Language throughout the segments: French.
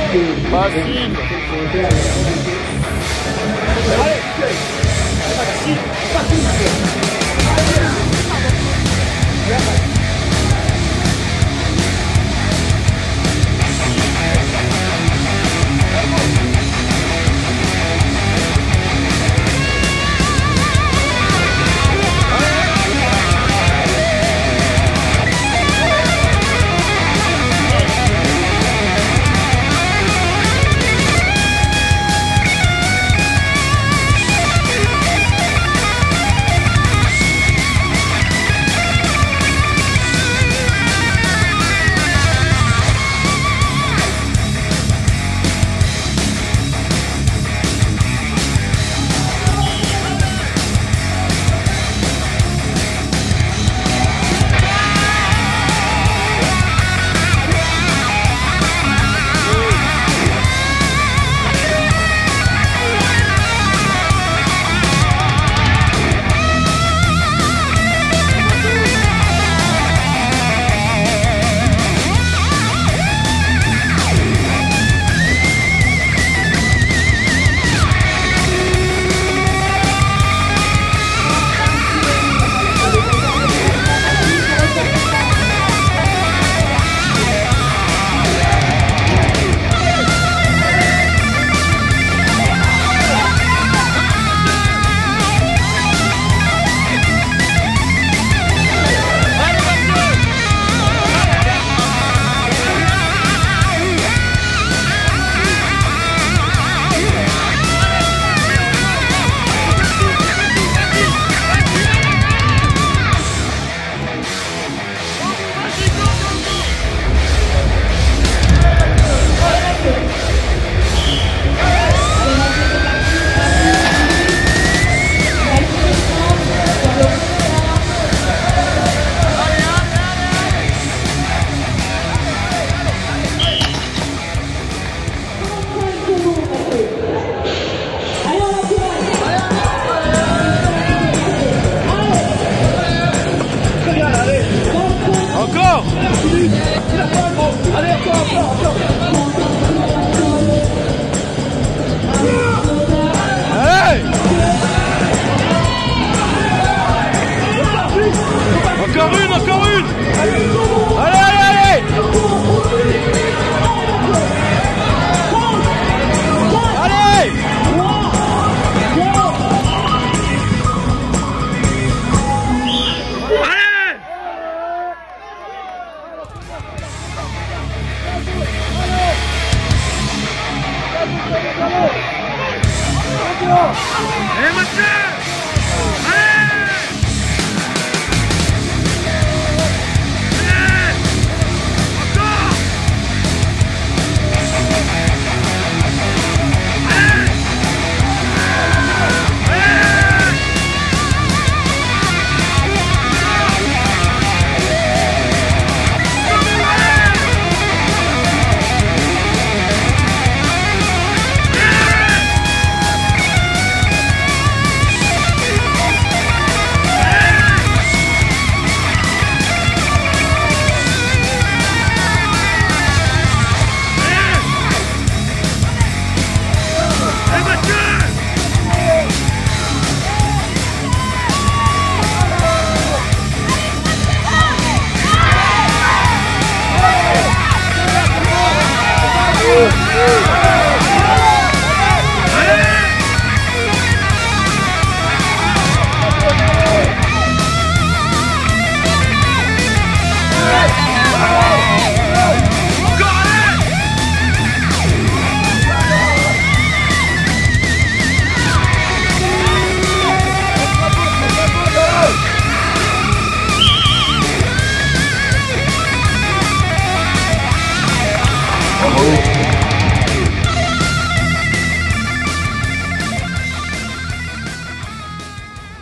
Facile.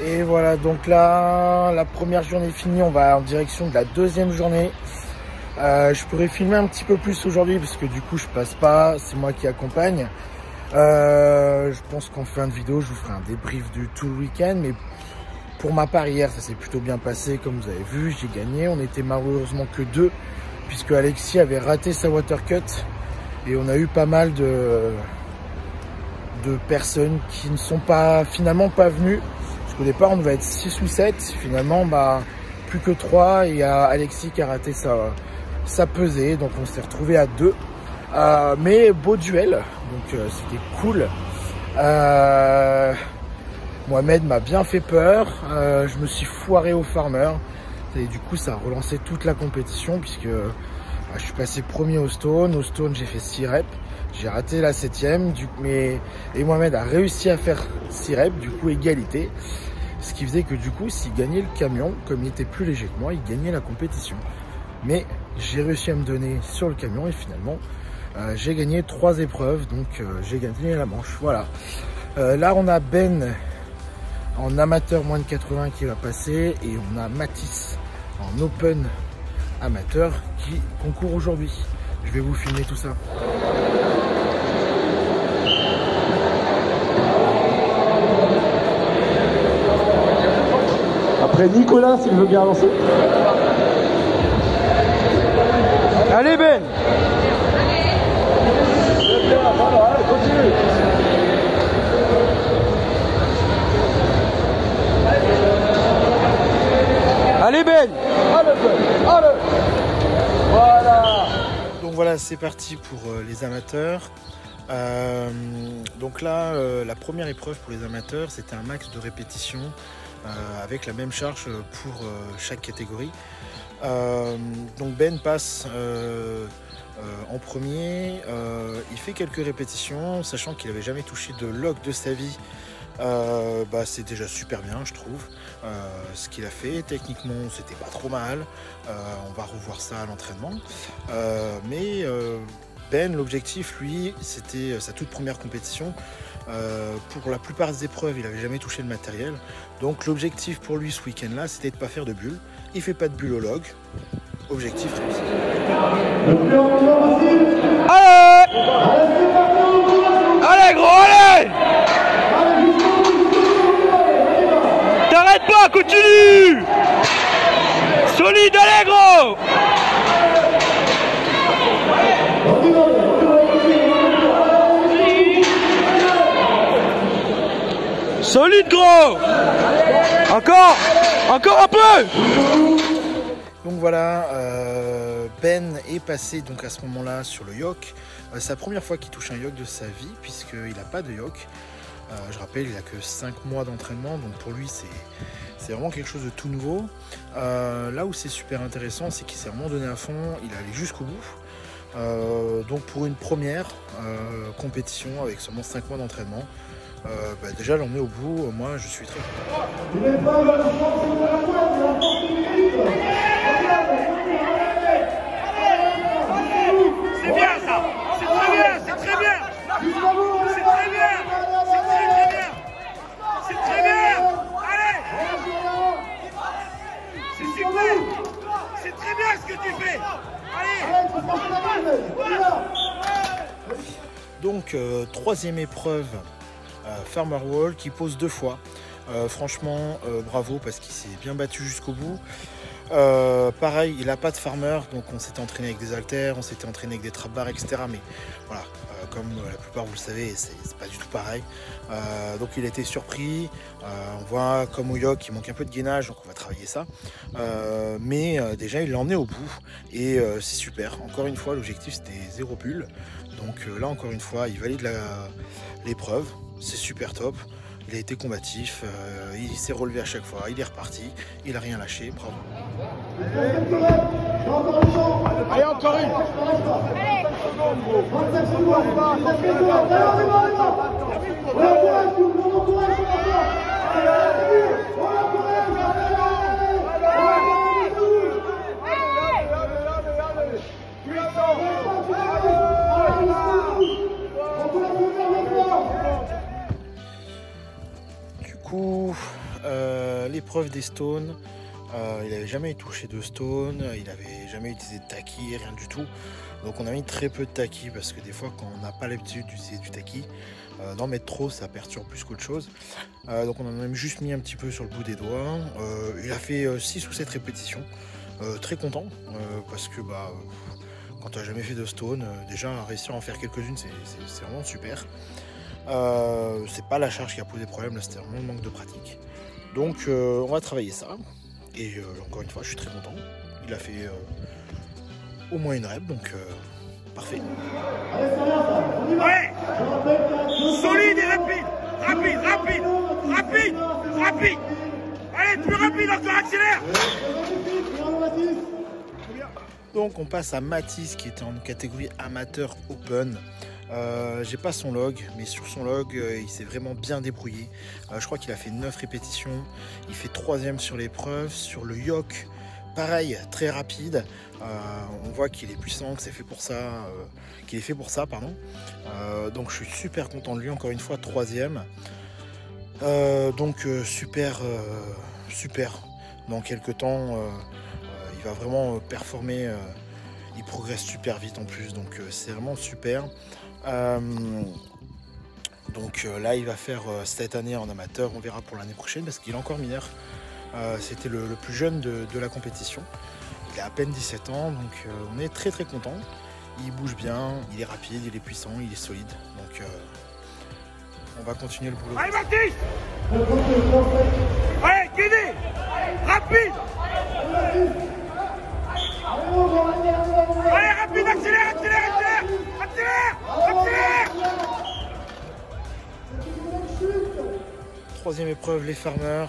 Et voilà, donc là, la première journée est finie, on va en direction de la deuxième journée. Je pourrais filmer un petit peu plus aujourd'hui parce que du coup je passe pas, c'est moi qui accompagne. Je pense qu'en fin de vidéo, je vous ferai un débrief de tout le week-end. Mais pour ma part, hier, ça s'est plutôt bien passé. Comme vous avez vu, j'ai gagné. On était malheureusement que deux puisque Alexis avait raté sa water cut. Et on a eu pas mal de personnes qui ne sont finalement pas venues. Parce qu'au départ, on devait être 6 ou 7. Finalement, plus que 3. Et il y a Alexis qui a raté sa pesée. Donc on s'est retrouvé à 2. Mais beau duel. Donc c'était cool. Mohamed m'a bien fait peur. Je me suis foiré au farmer. Et du coup, ça a relancé toute la compétition puisque je suis passé premier au stone. Au stone, j'ai fait 6 reps. J'ai raté la 7e. Et Mohamed a réussi à faire 6 reps. Du coup, égalité. Ce qui faisait que du coup, s'il gagnait le camion, comme il était plus léger que moi, il gagnait la compétition. Mais j'ai réussi à me donner sur le camion et finalement, j'ai gagné 3 épreuves. Donc, j'ai gagné la manche. Voilà. Là, on a Ben en amateur moins de 80 qui va passer. Et on a Mathis en open amateur qui concourt aujourd'hui. Je vais vous filmer tout ça. Après Nicolas, s'il veut bien lancer. Allez Ben. Allez, continue. Allez Ben. Allez Ben. Allez. Voilà. Donc voilà, c'est parti pour les amateurs. Donc là, la première épreuve pour les amateurs, c'était un max de répétition avec la même charge pour chaque catégorie. Donc Ben passe en premier. Il fait quelques répétitions, sachant qu'il n'avait jamais touché de log de sa vie. C'est déjà super bien, je trouve, ce qu'il a fait. Techniquement, c'était pas trop mal. On va revoir ça à l'entraînement. Mais Ben, l'objectif, lui, c'était sa toute première compétition. Pour la plupart des épreuves, il n'avait jamais touché le matériel. Donc l'objectif pour lui ce week-end-là, c'était de ne pas faire de bulles. Il fait pas de bulles au log. Objectif réussi. Allez! Allez gros, allez! T'arrêtes pas, continue! Solide, allez gros! Solide gros! Encore un peu! Donc voilà, Ben est passé donc à ce moment-là sur le yoke. C'est la première fois qu'il touche un yoke de sa vie puisqu'il n'a pas de yoke. Je rappelle, il n'a que 5 mois d'entraînement, donc pour lui c'est vraiment quelque chose de tout nouveau. Là où c'est super intéressant, c'est qu'il s'est vraiment donné à fond, il est allé jusqu'au bout. Donc pour une première compétition avec seulement 5 mois d'entraînement, déjà l'emmener au bout, moi je suis très content. C'est bien ça! C'est très bien! C'est très bien! C'est très bien! C'est très très bien! C'est très bien! Allez! C'est super! C'est très bien ce que tu fais! Allez! Donc troisième épreuve, Farmer Wall qui pose 2 fois. Franchement, bravo parce qu'il s'est bien battu jusqu'au bout. Pareil, il n'a pas de farmer, donc on s'était entraîné avec des haltères, on s'était entraîné avec des trap bars, etc. Mais voilà, comme la plupart vous le savez, c'est pas du tout pareil. Donc il a été surpris. On voit comme au yoke, il manque un peu de gainage, donc on va travailler ça. Mais déjà, il l'a emmené au bout et c'est super. Encore une fois, l'objectif c'était 0 bulle. Donc là, encore une fois, il valide l'épreuve. C'est super top. Il a été combatif, il s'est relevé à chaque fois, il est reparti, il n'a rien lâché, bravo. Allez, encore une! L'épreuve des stones, il n'avait jamais touché de stone, il n'avait jamais utilisé de taki, rien du tout. Donc on a mis très peu de taki parce que des fois quand on n'a pas l'habitude d'utiliser du taki, d'en mettre trop ça perturbe plus qu'autre chose. Donc on en a même juste mis un petit peu sur le bout des doigts. Il a fait 6 ou 7 répétitions, très content parce que Quand tu n'as jamais fait de stone, déjà réussir à en faire quelques-unes, c'est vraiment super. C'est pas la charge qui a posé problème, là c'était vraiment le manque de pratique. Donc on va travailler ça. Et encore une fois, je suis très content. Il a fait au moins une rep, donc parfait. Ouais. Solide et rapide. Rapide, rapide, rapide, rapide. Allez, plus rapide, encore accélère. Donc on passe à Mathis qui était en catégorie amateur open. J'ai pas son log, mais sur son log il s'est vraiment bien débrouillé. Je crois qu'il a fait 9 répétitions. Il fait 3e sur l'épreuve. Sur le yoke, pareil, très rapide. On voit qu'il est puissant, que c'est fait pour ça, qu'il est fait pour ça, pardon. Donc je suis super content de lui, encore une fois 3e. Donc super. Dans quelques temps, il va vraiment performer. Il progresse super vite en plus, donc c'est vraiment super. Donc là, il va faire cette année en amateur. On verra pour l'année prochaine parce qu'il est encore mineur. C'était le plus jeune de la compétition. Il a à peine 17 ans, donc on est très très content. Il bouge bien, il est rapide, il est puissant, il est solide. Donc on va continuer le boulot. Allez, Mathis. Allez, Guinée. Rapide. Allez, rapide, accélère, accélère, accélère. Accélère, accélère. Troisième épreuve, les farmers.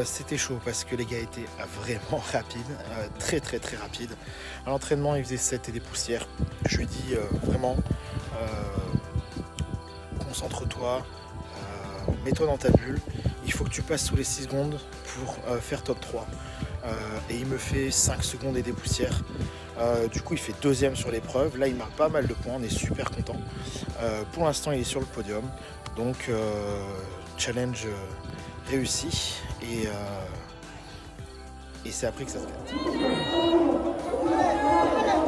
C'était chaud parce que les gars étaient vraiment rapides, très rapide. À l'entraînement, il faisait 7 et des poussières. Je lui dis vraiment, concentre-toi, mets-toi dans ta bulle. Il faut que tu passes sous les 6 secondes pour faire top 3. Et il me fait 5 secondes et des poussières. Du coup, il fait 2e sur l'épreuve. Là, il marque pas mal de points. On est super content. Pour l'instant, il est sur le podium. Donc, challenge réussi. Et c'est après que ça se gâte.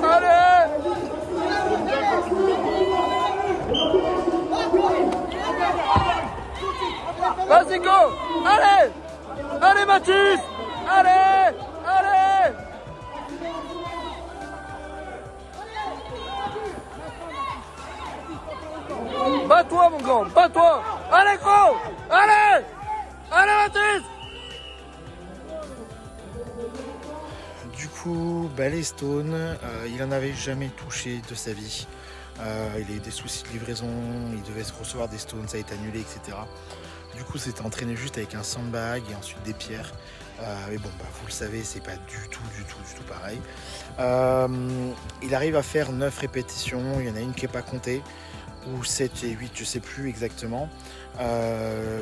Allez! Vas-y, go! Allez! Allez, Mathis! Allez! Allez! Bats-toi, mon grand! Bats-toi! Allez, gros! Allez! Allez, Mathis! Du coup, les stones, il n'en avait jamais touché de sa vie. Il a eu des soucis de livraison, il devait se recevoir des stones, ça a été annulé, etc. Du coup, c'était entraîné juste avec un sandbag et ensuite des pierres. Mais bon, vous le savez, c'est pas du tout pareil. Il arrive à faire 9 répétitions, il y en a une qui n'est pas comptée, ou 7 et 8, je sais plus exactement.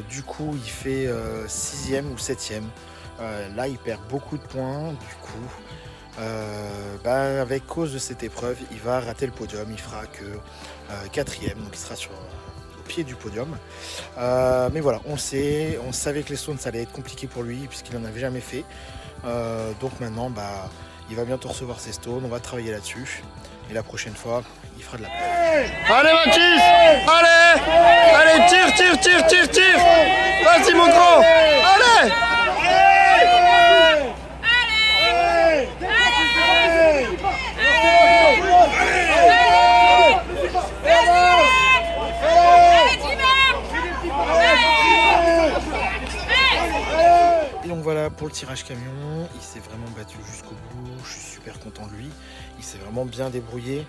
Du coup, il fait 6e ou 7e. Là, il perd beaucoup de points. Du coup, avec cause de cette épreuve, il va rater le podium. Il fera que 4e, donc il sera au pied du podium. Mais voilà, on savait que les stones, ça allait être compliqué pour lui puisqu'il n'en avait jamais fait. Donc maintenant, il va bientôt recevoir ses stones. On va travailler là-dessus. Et la prochaine fois, il fera de la place. Allez, Mathis! Allez! Allez, tire! Vas-y, mon grand! Allez! Et donc voilà pour le tirage camion, il s'est vraiment battu jusqu'au bout, je suis super content de lui, il s'est vraiment bien débrouillé.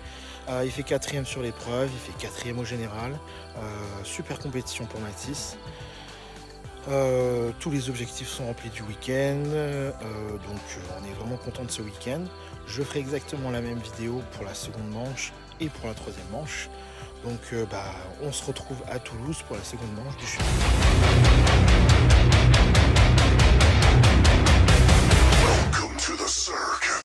Il fait 4e sur l'épreuve, il fait 4e au général, super compétition pour Mathis. Tous les objectifs sont remplis du week-end, donc on est vraiment content de ce week-end. Je ferai exactement la même vidéo pour la seconde manche et pour la 3e manche. Donc on se retrouve à Toulouse pour la seconde manche du chemin.